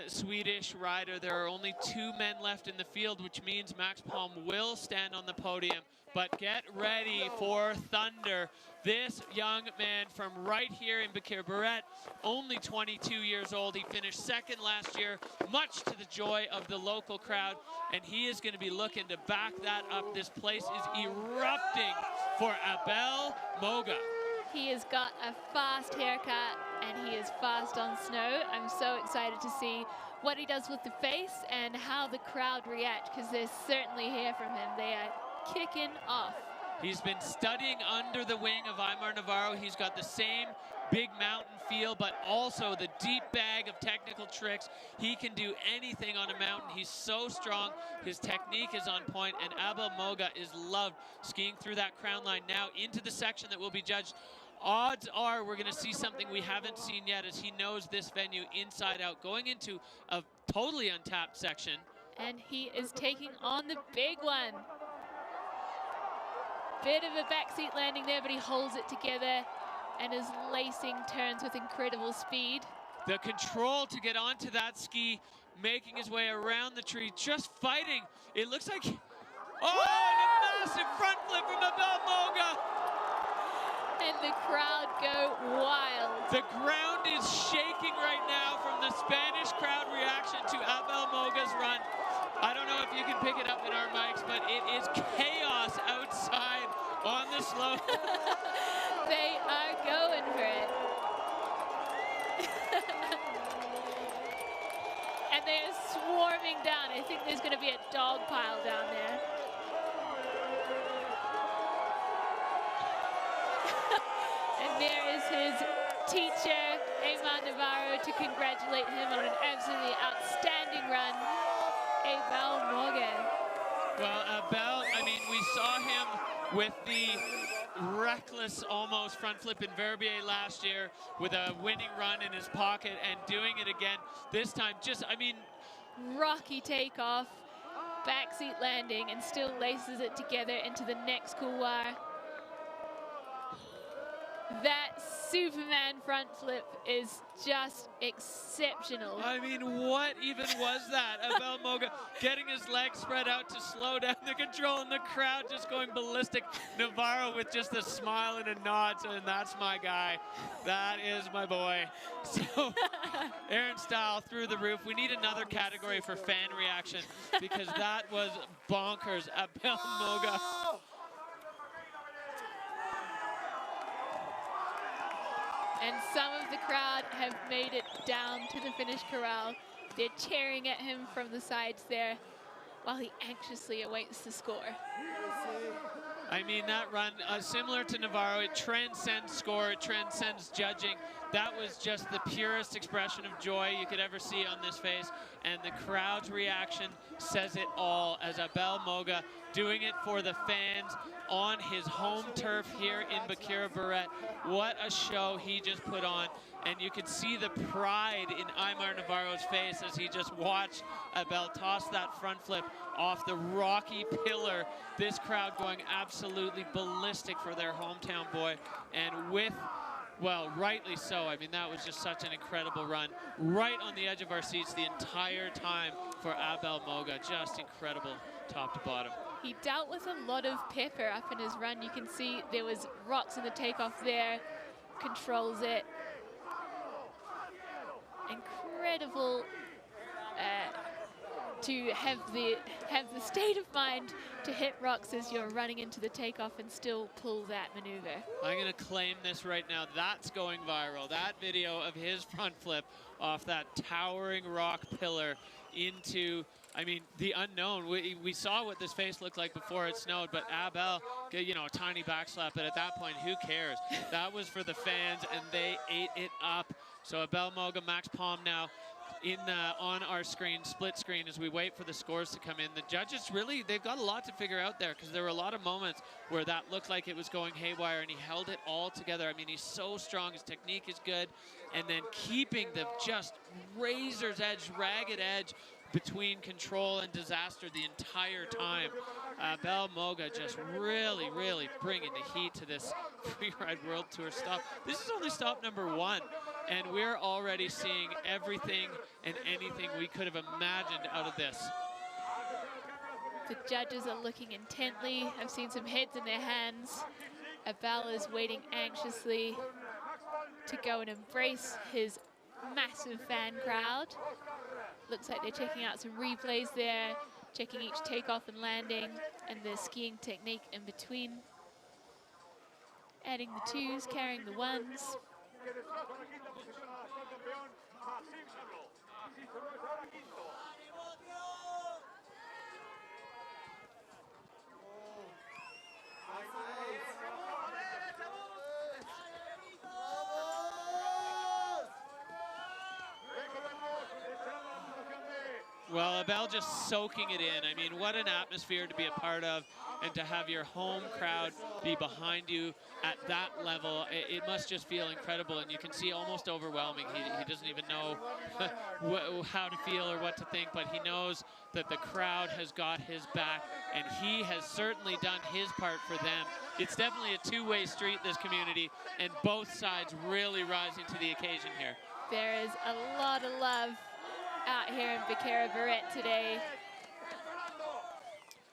Swedish rider. There are only 2 men left in the field, which means Max Palm will stand on the podium. But get ready for thunder. This young man from right here in Baqueira, Beret, only 22 years old. He finished second last year, much to the joy of the local crowd, and he is going to be looking to back that up. This place is erupting for Abel Moga. He has got a fast haircut and he is fast on snow. I'm so excited to see what he does with the face and how the crowd react, because they're certainly here from him. They are kicking off. He's been studying under the wing of Aymar Navarro. He's got the same big mountain feel, but also the deep bag of technical tricks. He can do anything on a mountain. He's so strong. His technique is on point, and Abel Moga is loved skiing through that crown line now into the section that will be judged. Odds are we're going to see something we haven't seen yet, as he knows this venue inside out, going into a totally untapped section. And he is taking on the big one. Bit of a backseat landing there, but he holds it together and is lacing turns with incredible speed. The control to get onto that ski, making his way around the tree, just fighting. It looks like, oh, and a massive front flip from Abel Moga. And the crowd go wild. The ground is shaking right now from the Spanish crowd reaction to Abel Moga's run. I don't know if you can pick it up in our mics, but it is chaos outside on the slope. They are going for it. And they are swarming down. I think there's going to be a dog pile down there. And there is his teacher, Aymar Navarro, to congratulate him on an absolutely outstanding run. Abel Moga. Well, Abel, I mean, we saw him with the reckless almost front flip in Verbier last year with a winning run in his pocket, and doing it again this time. Just, I mean, rocky takeoff, backseat landing, and still laces it together into the next couloir. That Superman front flip is just exceptional. I mean, what even was that? Abel Moga getting his legs spread out to slow down the control, and the crowd just going ballistic. Navarro with just a smile and a nod, saying, that's my guy. That is my boy. So, Aaron style through the roof. We need another category for fan reaction, because that was bonkers. Abel Moga. And some of the crowd have made it down to the finish corral. They're cheering at him from the sides there while he anxiously awaits the score. I mean, that run, similar to Navarro, it transcends score, it transcends judging. That was just the purest expression of joy you could ever see on this face, and the crowd's reaction says it all, as Abel Moga doing it for the fans on his home turf here in Baqueira, Beret. What a show he just put on, and you could see the pride in Aymar Navarro's face as he just watched Abel toss that front flip off the rocky pillar. This crowd going absolutely ballistic for their hometown boy, and with, well, rightly so. I mean, that was just such an incredible run. Right on the edge of our seats the entire time for Abel Moga. Just incredible top to bottom. He dealt with a lot of pepper up in his run. You can see there was rocks in the takeoff there. Controls it. Incredible to have the state of mind to hit rocks as you're running into the takeoff and still pull that maneuver. I'm going to claim this right now. That's going viral. That video of his front flip off that towering rock pillar into, I mean, the unknown. We saw what this face looked like before it snowed, but Abel, you know, a tiny backslap, but at that point, who cares? That was for the fans, and they ate it up. So Abel Moga, Max Palm now in on our screen, split screen, as we wait for the scores to come in. The judges really, they've got a lot to figure out there, because there were a lot of moments where that looked like it was going haywire, and he held it all together. I mean, he's so strong, his technique is good, and then keeping the just razor's edge, ragged edge between control and disaster the entire time. Abel Moga just really, really bringing the heat to this Freeride World Tour stop. This is only stop number 1. and we're already seeing everything and anything we could have imagined out of this. The judges are looking intently. I've seen some heads in their hands. Abel is waiting anxiously to go and embrace his massive fan crowd. Looks like they're checking out some replays there, checking each takeoff and landing and the skiing technique in between. Adding the twos, carrying the ones. Well, Abel just soaking it in. I mean, what an atmosphere to be a part of, and to have your home crowd be behind you at that level. It must just feel incredible, and you can see almost overwhelming. He doesn't even know how to feel or what to think, but he knows that the crowd has got his back, and he has certainly done his part for them. It's definitely a two-way street, this community, and both sides really rising to the occasion here. There is a lot of love out here in Baqueira Beret today.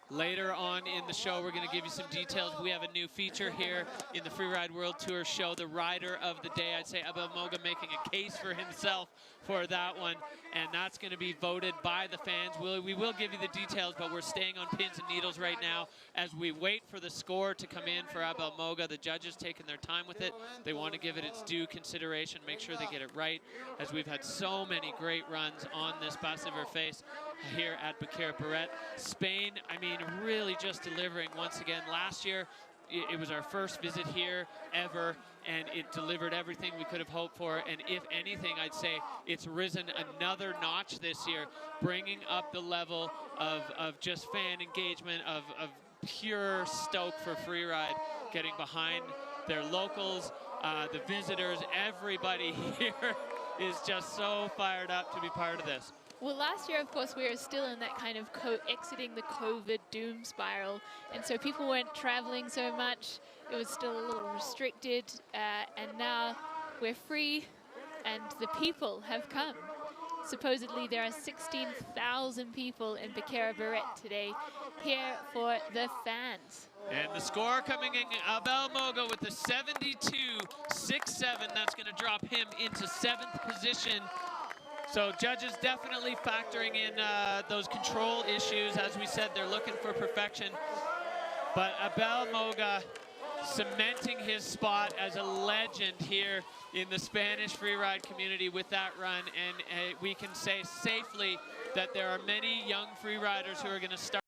Later on in the show, we're going to give you some details. We have a new feature here in the Freeride World Tour show, the rider of the day. I'd say Abel Moga making a case for himself for that one, and that's going to be voted by the fans. We will give you the details, but we're staying on pins and needles right now as we wait for the score to come in for Abel Moga. The judges taking their time with it. They want to give it its due consideration, make sure they get it right, as we've had so many great runs on this Baqueira face here at Baqueira Beret. Spain, I mean, really just delivering once again. Last year, it was our first visit here ever, and it delivered everything we could have hoped for. And if anything, I'd say it's risen another notch this year, bringing up the level of just fan engagement, of pure stoke for Freeride, getting behind their locals, the visitors. Everybody here is just so fired up to be part of this. Well, last year, of course, we were still in that kind of exiting the COVID doom spiral. And so people weren't traveling so much. It was still a little restricted. And now we're free and the people have come. Supposedly, there are 16,000 people in Baqueira Beret today here for the fans. And the score coming in, Abel Moga with the 72.67. That's going to drop him into 7th position. So judges definitely factoring in those control issues. As we said, they're looking for perfection. But Abel Moga cementing his spot as a legend here in the Spanish freeride community with that run. And we can say safely that there are many young freeriders who are going to start